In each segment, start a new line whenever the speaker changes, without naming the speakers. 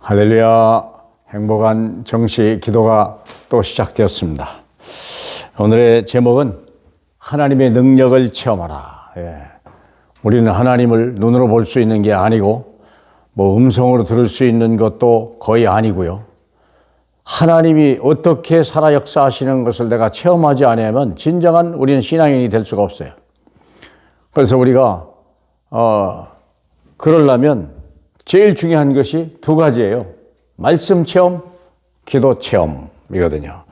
할렐루야. 행복한 정시 기도가 또 시작되었습니다. 오늘의 제목은 하나님의 능력을 체험하라. 우리는 하나님을 눈으로 볼 수 있는 게 아니고 음성으로 들을 수 있는 것도 거의 아니고요. 하나님이 어떻게 살아 역사하시는 것을 내가 체험하지 않으면 진정한 우리는 신앙인이 될 수가 없어요. 그래서 우리가 그러려면 제일 중요한 것이 두 가지예요. 말씀 체험, 기도 체험이거든요.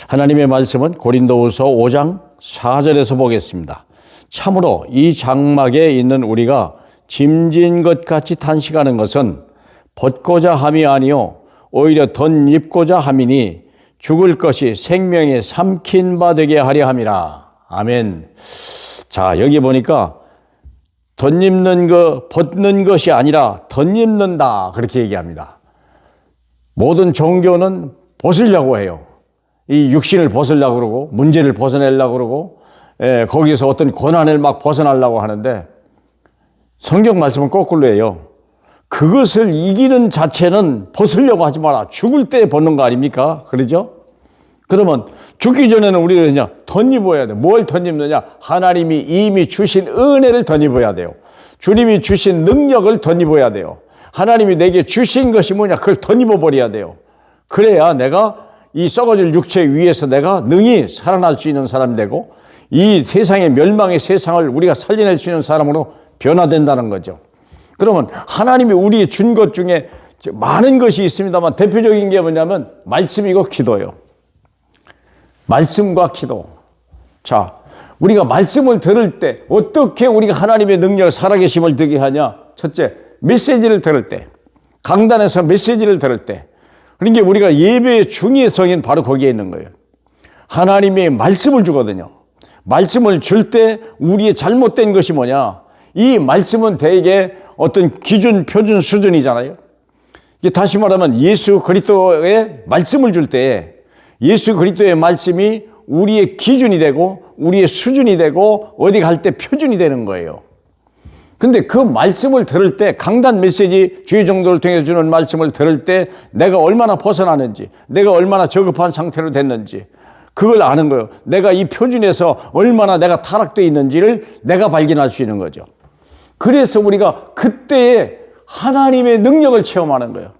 하나님의 말씀은 고린도후서 5장 4절에서 보겠습니다. 참으로 이 장막에 있는 우리가 짐진 것 같이 탄식하는 것은 벗고자 함이 아니요 오히려 덧입고자 함이니 죽을 것이 생명에 삼킨 바 되게 하려 함이라. 아멘. 자, 여기 보니까 덧입는 것, 벗는 것이 아니라 덧입는다. 그렇게 얘기합니다. 모든 종교는 벗으려고 해요. 이 육신을 벗으려고 그러고, 문제를 벗어내려고 그러고, 거기에서 어떤 고난을 막 벗어나려고 하는데, 성경 말씀은 거꾸로예요. 그것을 이기는 자체는 벗으려고 하지 마라. 죽을 때 벗는 거 아닙니까? 그러죠? 그러면 죽기 전에는 우리는 그냥 덧입어야 돼. 뭘 덧입느냐? 하나님이 이미 주신 은혜를 덧입어야 돼요. 주님이 주신 능력을 덧입어야 돼요. 하나님이 내게 주신 것이 뭐냐? 그걸 덧입어 버려야 돼요. 그래야 내가 이 썩어질 육체 위에서 내가 능히 살아날 수 있는 사람이 되고 이 세상의 멸망의 세상을 우리가 살려낼 수 있는 사람으로 변화된다는 거죠. 그러면 하나님이 우리의 준 것 중에 많은 것이 있습니다만 대표적인 게 뭐냐면 말씀이고 기도예요. 말씀과 기도. 자, 우리가 말씀을 들을 때 어떻게 우리가 하나님의 능력, 살아계심을 듣게 하냐? 첫째, 메시지를 들을 때, 강단에서 메시지를 들을 때. 그러니까 우리가 예배의 중요성은 바로 거기에 있는 거예요. 하나님이 말씀을 주거든요. 말씀을 줄 때 우리의 잘못된 것이 뭐냐? 이 말씀은 대개 어떤 기준, 표준, 수준이잖아요. 다시 말하면 예수 그리스도의 말씀을 줄 때 예수 그리스도의 말씀이 우리의 기준이 되고 우리의 수준이 되고 어디 갈 때 표준이 되는 거예요. 근데 그 말씀을 들을 때 강단 메시지 주의 정도를 통해 주는 말씀을 들을 때 내가 얼마나 벗어나는지 내가 얼마나 저급한 상태로 됐는지 그걸 아는 거예요. 내가 이 표준에서 얼마나 내가 타락되어 있는지를 내가 발견할 수 있는 거죠. 그래서 우리가 그때에 하나님의 능력을 체험하는 거예요.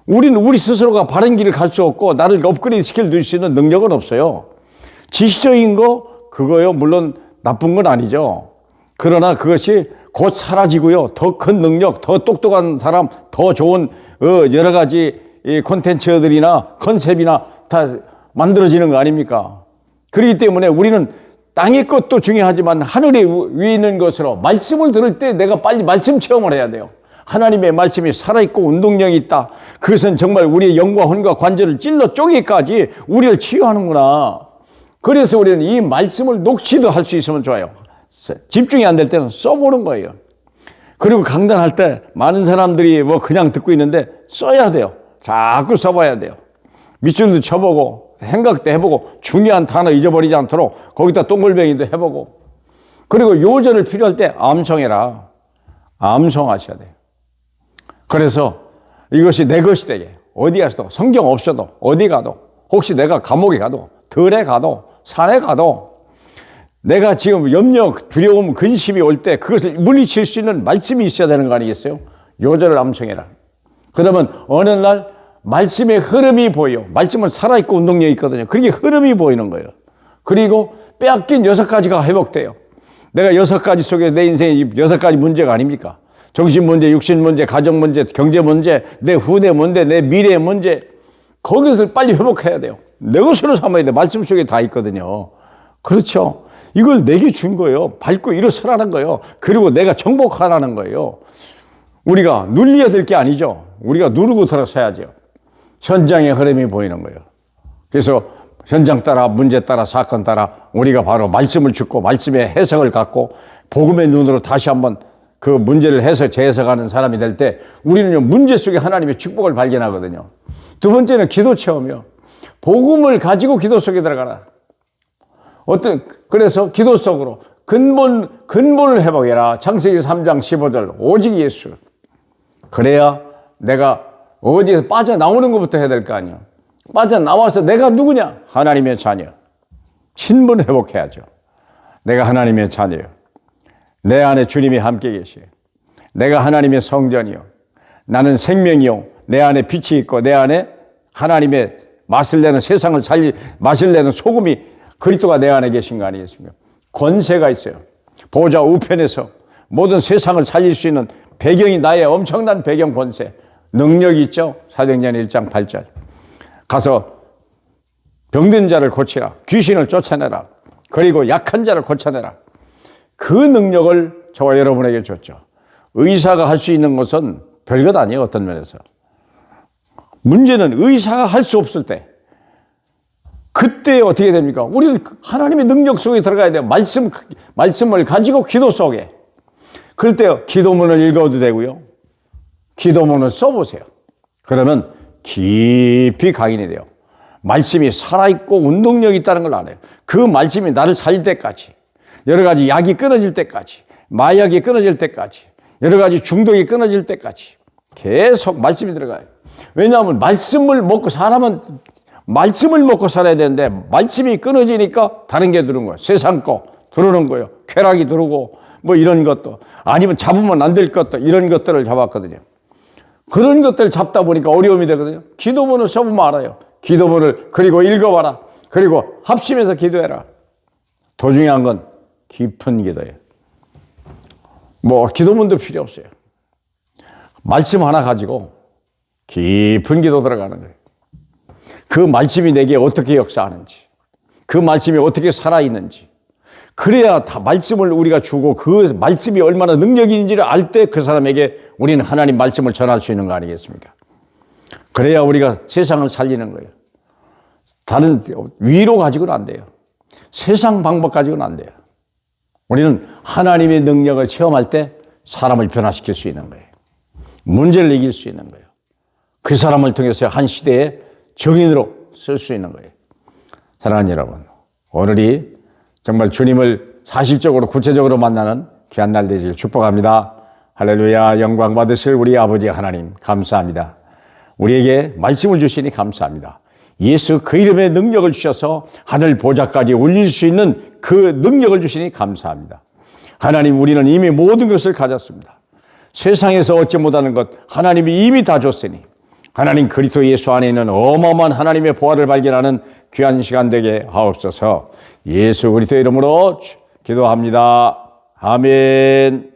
우리는 우리 스스로가 바른 길을 갈 수 없고 나를 업그레이드 시킬 수 있는 능력은 없어요. 지시적인 거 그거요. 물론 나쁜 건 아니죠. 그러나 그것이 곧 사라지고요. 더 큰 능력, 더 똑똑한 사람, 더 좋은 여러 가지 콘텐츠들이나 컨셉이나 다 만들어지는 거 아닙니까? 그렇기 때문에 우리는 땅의 것도 중요하지만 하늘에 위에 있는 것으로 말씀을 들을 때 내가 빨리 말씀 체험을 해야 돼요. 하나님의 말씀이 살아있고 운동력이 있다. 그것은 정말 우리의 영과 혼과 관절을 찔러 쪼개기까지 우리를 치유하는구나. 그래서 우리는 이 말씀을 녹취도 할 수 있으면 좋아요. 집중이 안 될 때는 써보는 거예요. 그리고 강단할 때 많은 사람들이 그냥 듣고 있는데 써야 돼요. 자꾸 써봐야 돼요. 밑줄도 쳐보고 생각도 해보고 중요한 단어 잊어버리지 않도록 거기다 동글뱅이도 해보고 그리고 요절을 필요할 때 암송해라. 암송하셔야 돼요. 그래서 이것이 내 것이 되게 어디 가서도 성경 없어도 어디 가도 혹시 내가 감옥에 가도 들에 가도 산에 가도 내가 지금 염려, 두려움, 근심이 올 때 그것을 물리칠 수 있는 말씀이 있어야 되는 거 아니겠어요? 요절을 암송해라. 그러면 어느 날 말씀의 흐름이 보여. 말씀은 살아있고 운동력이 있거든요. 그게 흐름이 보이는 거예요. 그리고 빼앗긴 6가지가 회복돼요. 내가 6가지 속에 내 인생의 6가지 문제가 아닙니까? 정신 문제, 육신 문제, 가정 문제, 경제 문제, 내 후대 문제, 내 미래의 문제. 거기서 빨리 회복해야 돼요. 내 것으로 삼아야 돼. 말씀 속에 다 있거든요. 그렇죠. 이걸 내게 준 거예요. 밟고 일어서라는 거예요. 그리고 내가 정복하라는 거예요. 우리가 눌려야 될 게 아니죠. 우리가 누르고 들어서야죠. 현장의 흐름이 보이는 거예요. 그래서 현장 따라 문제 따라 사건 따라 우리가 바로 말씀을 듣고 말씀의 해석을 갖고 복음의 눈으로 다시 한번 그 문제를 재해석하는 사람이 될 때 우리는 문제 속에 하나님의 축복을 발견하거든요. 두 번째는 기도 체험이요. 복음을 가지고 기도 속에 들어가라. 그래서 기도 속으로 근본을 회복해라. 창세기 3장 15절 오직 예수. 그래야 내가 어디에서 빠져나오는 것부터 해야 될 거 아니에요. 빠져나와서 내가 누구냐? 하나님의 자녀. 신분 회복해야죠. 내가 하나님의 자녀요. 내 안에 주님이 함께 계시요. 내가 하나님의 성전이요. 나는 생명이요. 내 안에 빛이 있고 내 안에 하나님의 맛을 내는 세상을 맛을 내는 소금이 그리스도가 내 안에 계신 거 아니겠습니까? 권세가 있어요. 보좌 우편에서 모든 세상을 살릴 수 있는 배경이 나의 엄청난 배경 권세, 능력이 있죠. 사도행전 1장 8절. 가서 병든 자를 고치라. 귀신을 쫓아내라. 그리고 약한 자를 고쳐내라. 그 능력을 저와 여러분에게 줬죠. 의사가 할 수 있는 것은 별것 아니에요. 어떤 면에서. 문제는 의사가 할 수 없을 때 그때 어떻게 됩니까? 우리는 하나님의 능력 속에 들어가야 돼요. 말씀을 가지고 기도 속에. 그럴 때 기도문을 읽어도 되고요. 기도문을 써보세요. 그러면 깊이 각인이 돼요. 말씀이 살아있고 운동력이 있다는 걸 알아요. 그 말씀이 나를 살릴 때까지, 여러 가지 약이 끊어질 때까지, 마약이 끊어질 때까지, 여러 가지 중독이 끊어질 때까지 계속 말씀이 들어가요. 왜냐하면 말씀을 먹고 사람은 말씀을 먹고 살아야 되는데 말씀이 끊어지니까 다른 게 들어오는 거예요. 세상 거 들어오는 거예요. 쾌락이 들어오고 뭐 이런 것도 아니면 잡으면 안 될 것도 이런 것들을 잡았거든요. 그런 것들을 잡다 보니까 어려움이 되거든요. 기도문을 써보면 알아요. 기도문을 그리고 읽어봐라. 그리고 합심해서 기도해라. 더 중요한 건 깊은 기도예요. 뭐 기도문도 필요 없어요. 말씀 하나 가지고 깊은 기도 들어가는 거예요. 그 말씀이 내게 어떻게 역사하는지, 그 말씀이 어떻게 살아있는지, 그래야 다 말씀을 우리가 주고 그 말씀이 얼마나 능력이 있는지를 알 때 그 사람에게 우리는 하나님 말씀을 전할 수 있는 거 아니겠습니까? 그래야 우리가 세상을 살리는 거예요. 다른 위로 가지고는 안 돼요. 세상 방법 가지고는 안 돼요. 우리는 하나님의 능력을 체험할 때 사람을 변화시킬 수 있는 거예요. 문제를 이길 수 있는 거예요. 그 사람을 통해서 한 시대의 정인으로 쓸 수 있는 거예요. 사랑하는 여러분, 오늘이 정말 주님을 사실적으로 구체적으로 만나는 귀한 날 되시길 축복합니다. 할렐루야. 영광 받으실 우리 아버지 하나님 감사합니다. 우리에게 말씀을 주시니 감사합니다. 예수 그 이름의 능력을 주셔서 하늘 보좌까지 올릴 수 있는 그 능력을 주시니 감사합니다. 하나님, 우리는 이미 모든 것을 가졌습니다. 세상에서 얻지 못하는 것 하나님이 이미 다 줬으니 하나님 그리스도 예수 안에 있는 어마어마한 하나님의 보화를 발견하는 귀한 시간 되게 하옵소서. 예수 그리스도 이름으로 기도합니다. 아멘.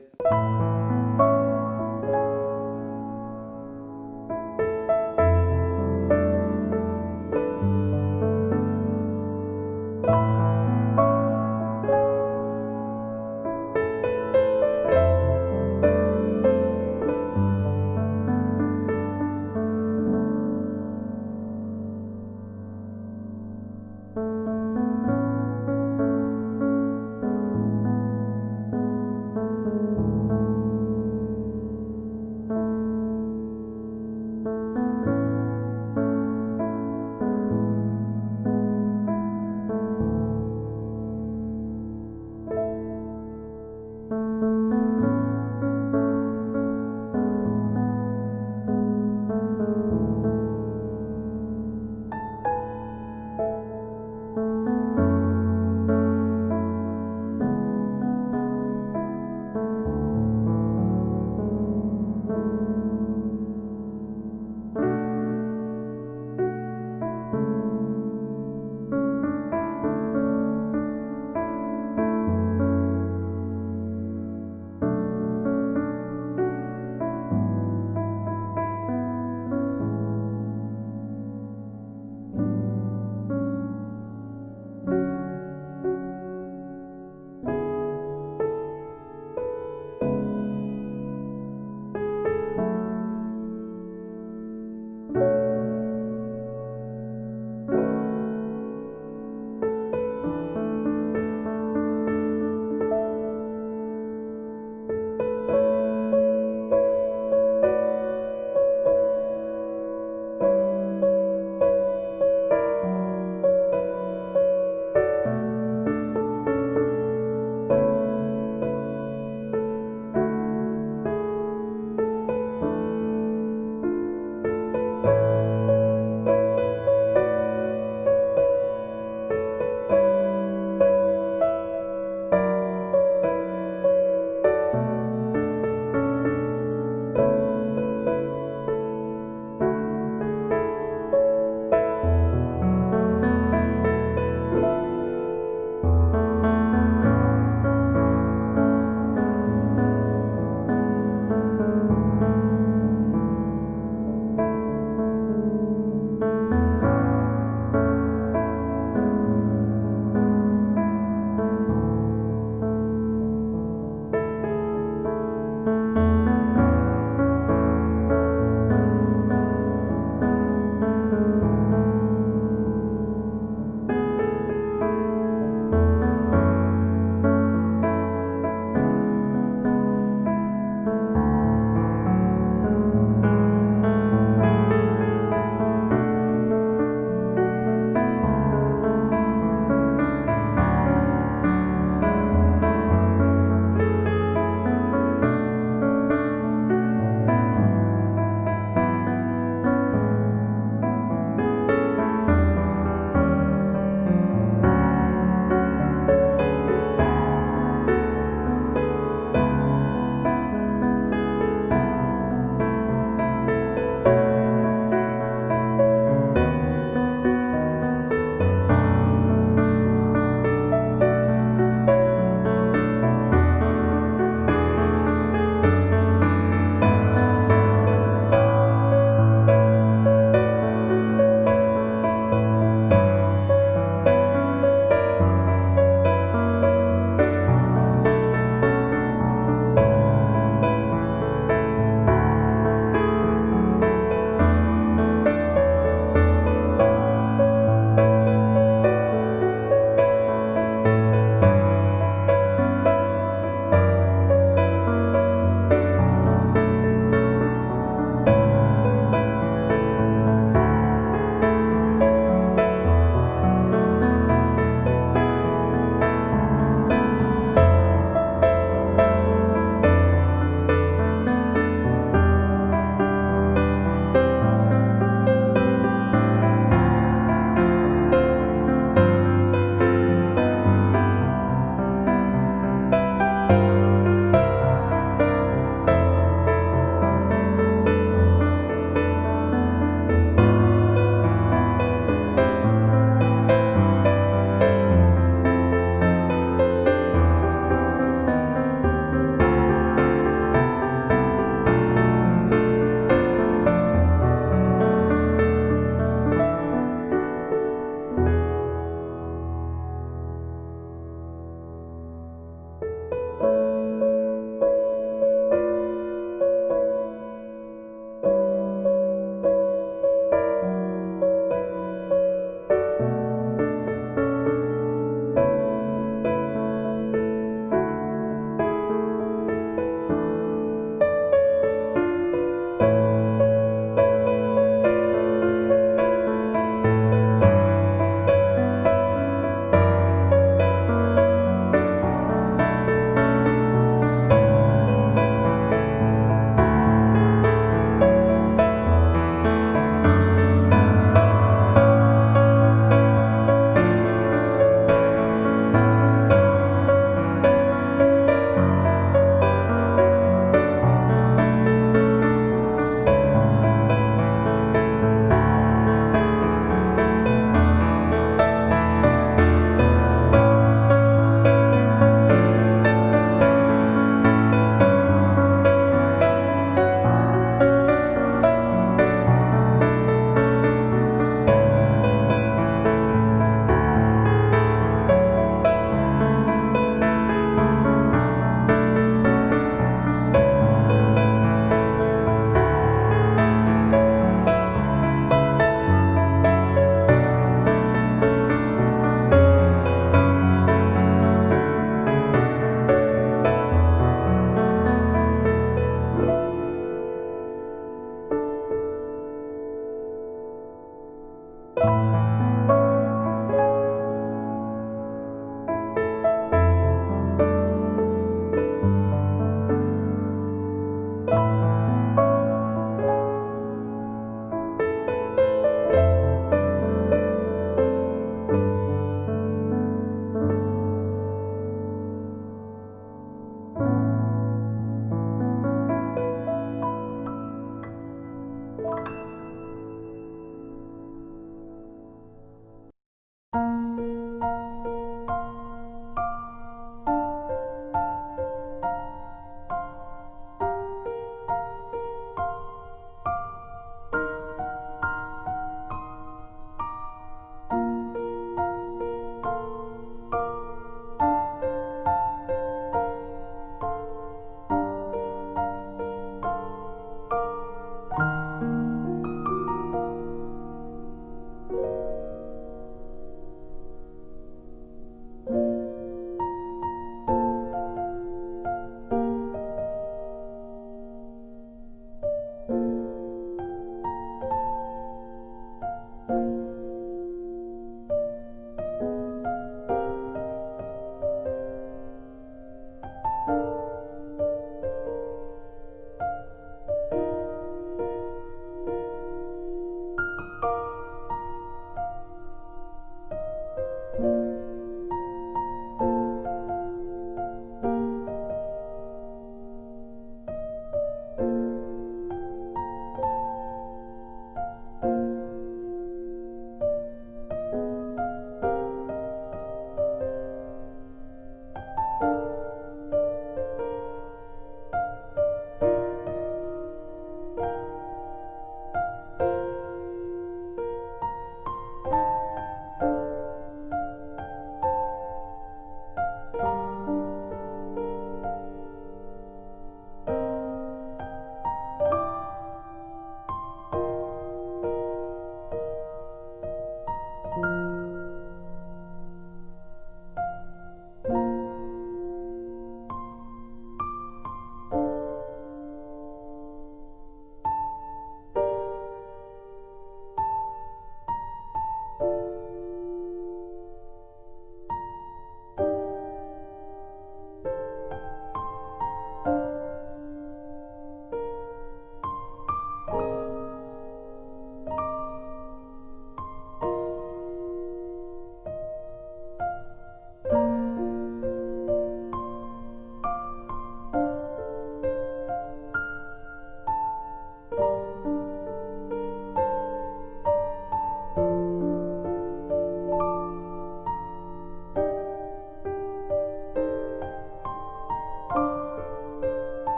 네.